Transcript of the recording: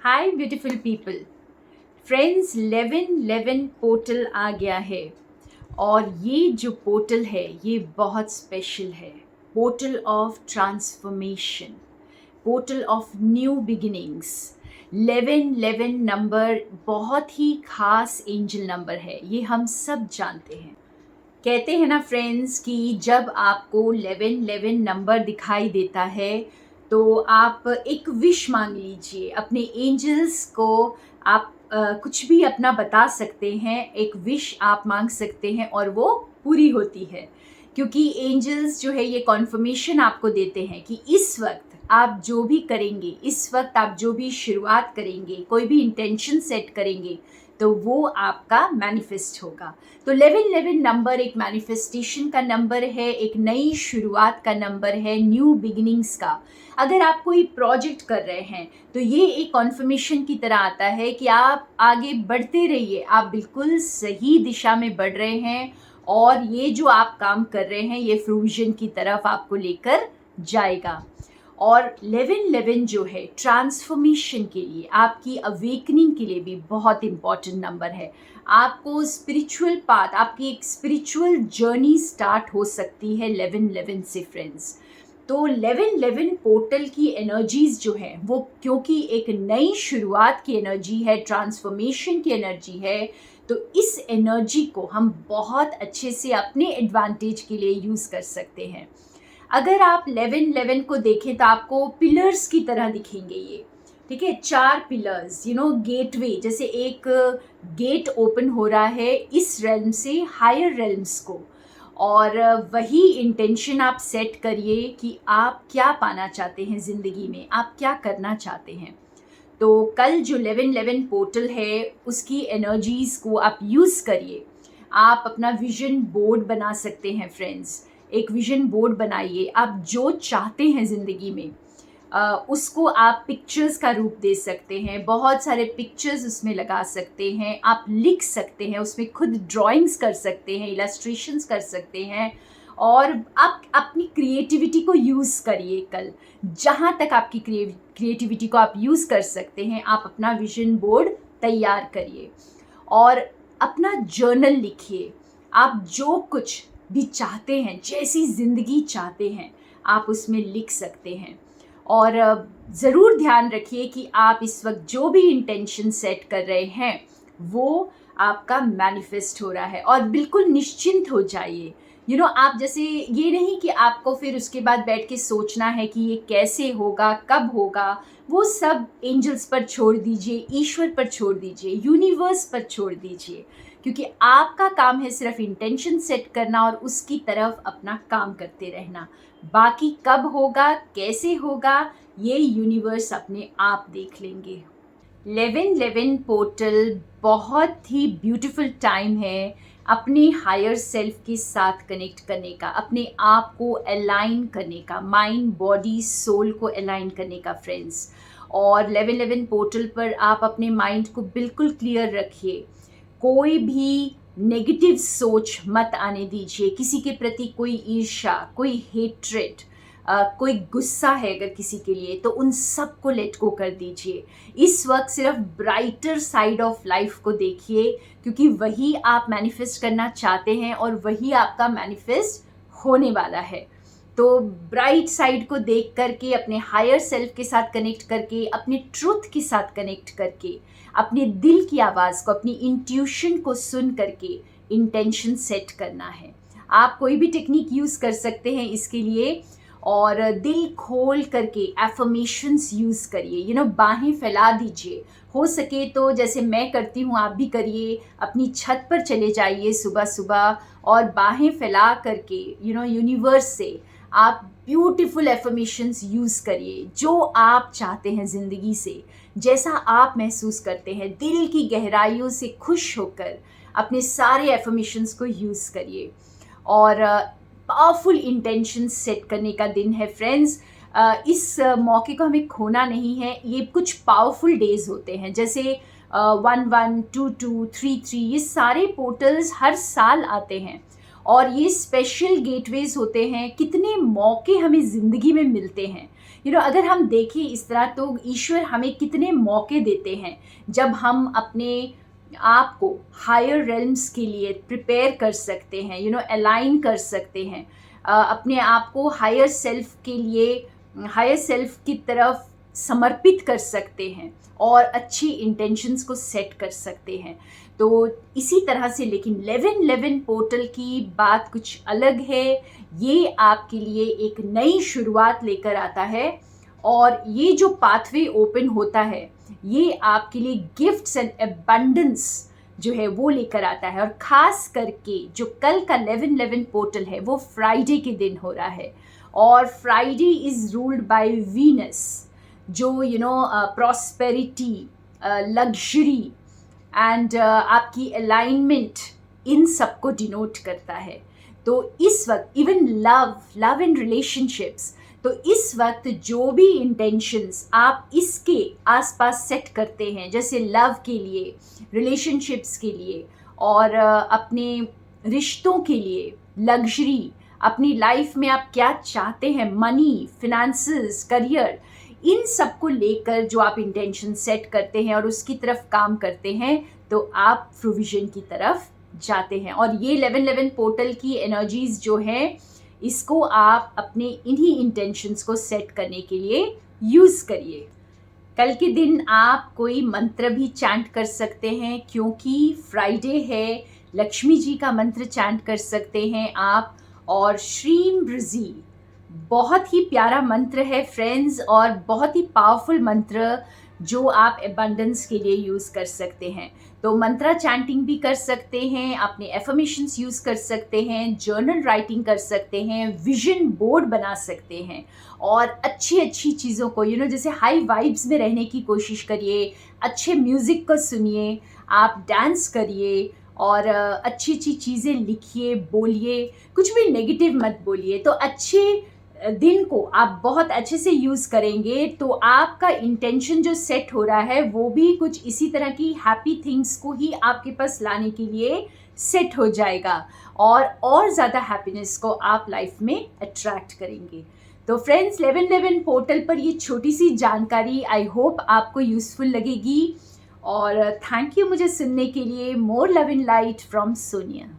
हाय beautiful people friends, 1111 portal आ गया है। और ये जो पोर्टल है ये बहुत स्पेशल है। Portal of transformation, portal of new beginnings. 1111 number बहुत ही खास एंजल नंबर है, ये हम सब जानते हैं। कहते हैं ना फ्रेंड्स कि जब आपको 1111 नंबर दिखाई देता है तो आप एक विश मांग लीजिए अपने एंजल्स को। आप कुछ भी अपना बता सकते हैं, एक विश आप मांग सकते हैं और वो पूरी होती है। क्योंकि एंजल्स जो है ये कॉन्फर्मेशन आपको देते हैं कि इस वक्त आप जो भी करेंगे, इस वक्त आप जो भी शुरुआत करेंगे, कोई भी इंटेंशन सेट करेंगे तो वो आपका मैनिफेस्ट होगा। तो 1111 नंबर एक मैनिफेस्टेशन का नंबर है, एक नई शुरुआत का नंबर है, न्यू बिगिनिंग्स का। अगर आप कोई प्रोजेक्ट कर रहे हैं तो ये एक कॉन्फर्मेशन की तरह आता है कि आप आगे बढ़ते रहिए, आप बिल्कुल सही दिशा में बढ़ रहे हैं और ये जो आप काम कर रहे हैं ये फ्रूविजन की तरफ आपको लेकर जाएगा। और 1111 जो है ट्रांसफॉर्मेशन के लिए, आपकी अवेकनिंग के लिए भी बहुत इम्पॉर्टेंट नंबर है। आपको स्पिरिचुअल पाथ, आपकी एक स्पिरिचुअल जर्नी स्टार्ट हो सकती है 1111 से फ्रेंड्स। तो 1111 पोर्टल की एनर्जीज जो है वो, क्योंकि एक नई शुरुआत की एनर्जी है, ट्रांसफॉर्मेशन की एनर्जी है, तो इस एनर्जी को हम बहुत अच्छे से अपने एडवांटेज के लिए यूज़ कर सकते हैं। अगर आप 1111 को देखें तो आपको पिलर्स की तरह दिखेंगे ये, ठीक है। 4 पिलर्स, गेटवे, जैसे एक गेट ओपन हो रहा है इस रेल्म से हायर रेल्म्स को। और वही इंटेंशन आप सेट करिए कि आप क्या पाना चाहते हैं ज़िंदगी में, आप क्या करना चाहते हैं। तो कल जो 1111 पोर्टल है उसकी एनर्जीज़ को आप यूज़ करिए। आप अपना विजन बोर्ड बना सकते हैं फ्रेंड्स। एक विजन बोर्ड बनाइए, आप जो चाहते हैं ज़िंदगी में उसको आप पिक्चर्स का रूप दे सकते हैं, बहुत सारे पिक्चर्स उसमें लगा सकते हैं, आप लिख सकते हैं उसमें, खुद ड्राइंग्स कर सकते हैं, इलस्ट्रेशंस कर सकते हैं। और आप अपनी क्रिएटिविटी को यूज़ करिए कल, जहाँ तक आपकी क्रिएटिविटी को आप यूज़ कर सकते हैं। आप अपना विजन बोर्ड तैयार करिए और अपना जर्नल लिखिए। आप जो कुछ भी चाहते हैं, जैसी ज़िंदगी चाहते हैं, आप उसमें लिख सकते हैं। और ज़रूर ध्यान रखिए कि आप इस वक्त जो भी इंटेंशन सेट कर रहे हैं वो आपका मैनिफेस्ट हो रहा है। और बिल्कुल निश्चिंत हो जाइए। आप जैसे, ये नहीं कि आपको फिर उसके बाद बैठ के सोचना है कि ये कैसे होगा, कब होगा। वो सब एंजल्स पर छोड़ दीजिए, ईश्वर पर छोड़ दीजिए, यूनिवर्स पर छोड़ दीजिए। क्योंकि आपका काम है सिर्फ इंटेंशन सेट करना और उसकी तरफ अपना काम करते रहना। बाकी कब होगा, कैसे होगा, ये यूनिवर्स अपने आप देख लेंगे। 1111 पोर्टल बहुत ही ब्यूटीफुल टाइम है अपने हायर सेल्फ के साथ कनेक्ट करने का, अपने आप को अलाइन करने का, माइंड बॉडी सोल को अलाइन करने का फ्रेंड्स। और 1111 पोर्टल पर आप अपने माइंड को बिल्कुल क्लियर रखिए। कोई भी नेगेटिव सोच मत आने दीजिए, किसी के प्रति कोई ईर्ष्या, कोई हेट्रेड, कोई गुस्सा है अगर किसी के लिए, तो उन सब को लेट गो कर दीजिए। इस वक्त सिर्फ ब्राइटर साइड ऑफ लाइफ को देखिए, क्योंकि वही आप मैनिफेस्ट करना चाहते हैं और वही आपका मैनिफेस्ट होने वाला है। तो ब्राइट साइड को देख करके, अपने हायर सेल्फ के साथ कनेक्ट करके, अपने ट्रुथ के साथ कनेक्ट करके, अपने दिल की आवाज़ को, अपनी इंट्यूशन को सुन करके इंटेंशन सेट करना है। आप कोई भी टेक्निक यूज़ कर सकते हैं इसके लिए। और दिल खोल करके एफर्मेशंस यूज़ करिए, बाहें फैला दीजिए। हो सके तो जैसे मैं करती हूँ आप भी करिए, अपनी छत पर चले जाइए सुबह सुबह और बाहें फैला करके यूनिवर्स से आप ब्यूटीफुल एफर्मेशंस यूज़ करिए। जो आप चाहते हैं ज़िंदगी से, जैसा आप महसूस करते हैं, दिल की गहराइयों से खुश होकर अपने सारे एफर्मेशंस को यूज़ करिए। और पावरफुल इंटेंशन सेट करने का दिन है फ्रेंड्स। इस मौके को हमें खोना नहीं है। ये कुछ पावरफुल डेज होते हैं, जैसे 11, 22, 33, ये सारे पोर्टल्स हर साल आते हैं और ये स्पेशल गेटवेज होते हैं। कितने मौके हमें ज़िंदगी में मिलते हैं अगर हम देखें इस तरह तो ईश्वर हमें कितने मौके देते हैं जब हम अपने आप को हायर रेल्म्स के लिए प्रिपेयर कर सकते हैं, अलाइन कर सकते हैं, अपने आप को हायर सेल्फ के लिए, हायर सेल्फ की तरफ समर्पित कर सकते हैं और अच्छी इंटेंशंस को सेट कर सकते हैं। तो इसी तरह से लेकिन 1111 पोर्टल की बात कुछ अलग है। ये आपके लिए एक नई शुरुआत लेकर आता है और ये जो पाथवे ओपन होता है ये आपके लिए गिफ्ट्स एंड अबंडेंस जो है वो लेकर आता है। और ख़ास करके जो कल का 1111 पोर्टल है वो फ्राइडे के दिन हो रहा है और Friday is ruled by Venus, जो प्रॉस्पेरिटी, लग्जरी एंड आपकी अलाइनमेंट, इन सब को डिनोट करता है। तो इस वक्त इवन लव एंड रिलेशनशिप्स, तो इस वक्त जो भी इंटेंशंस आप इसके आसपास सेट करते हैं, जैसे लव के लिए, रिलेशनशिप्स के लिए और अपने रिश्तों के लिए, लग्जरी, अपनी लाइफ में आप क्या चाहते हैं, मनी, फिनेंसेस, करियर, इन सब को लेकर जो आप इंटेंशन सेट करते हैं और उसकी तरफ काम करते हैं तो आप प्रोविजन की तरफ जाते हैं। और ये 1111 पोर्टल की एनर्जीज जो है इसको आप अपने इन्हीं इंटेंशंस को सेट करने के लिए यूज़ करिए। कल के दिन आप कोई मंत्र भी चैंट कर सकते हैं क्योंकि फ्राइडे है, लक्ष्मी जी का मंत्र चैंट कर सकते हैं आप। और श्रीम ब्रजी बहुत ही प्यारा मंत्र है फ्रेंड्स और बहुत ही पावरफुल मंत्र जो आप एबंडेंस के लिए यूज़ कर सकते हैं। तो मंत्रा चैंटिंग भी कर सकते हैं, अपने एफर्मेशंस यूज़ कर सकते हैं, जर्नल राइटिंग कर सकते हैं, विजन बोर्ड बना सकते हैं और अच्छी अच्छी चीज़ों को जैसे हाई वाइब्स में रहने की कोशिश करिए, अच्छे म्यूज़िक को सुनिए, आप डांस करिए और अच्छी अच्छी चीज़ें लिखिए, बोलिए, कुछ भी नेगेटिव मत बोलिए। तो अच्छे दिन को आप बहुत अच्छे से यूज़ करेंगे तो आपका इंटेंशन जो सेट हो रहा है वो भी कुछ इसी तरह की हैप्पी थिंग्स को ही आपके पास लाने के लिए सेट हो जाएगा और ज़्यादा हैप्पीनेस को आप लाइफ में अट्रैक्ट करेंगे। तो फ्रेंड्स 1111 पोर्टल पर ये छोटी सी जानकारी आई होप आपको यूज़फुल लगेगी और थैंक यू मुझे सुनने के लिए। More love in light from Sonia.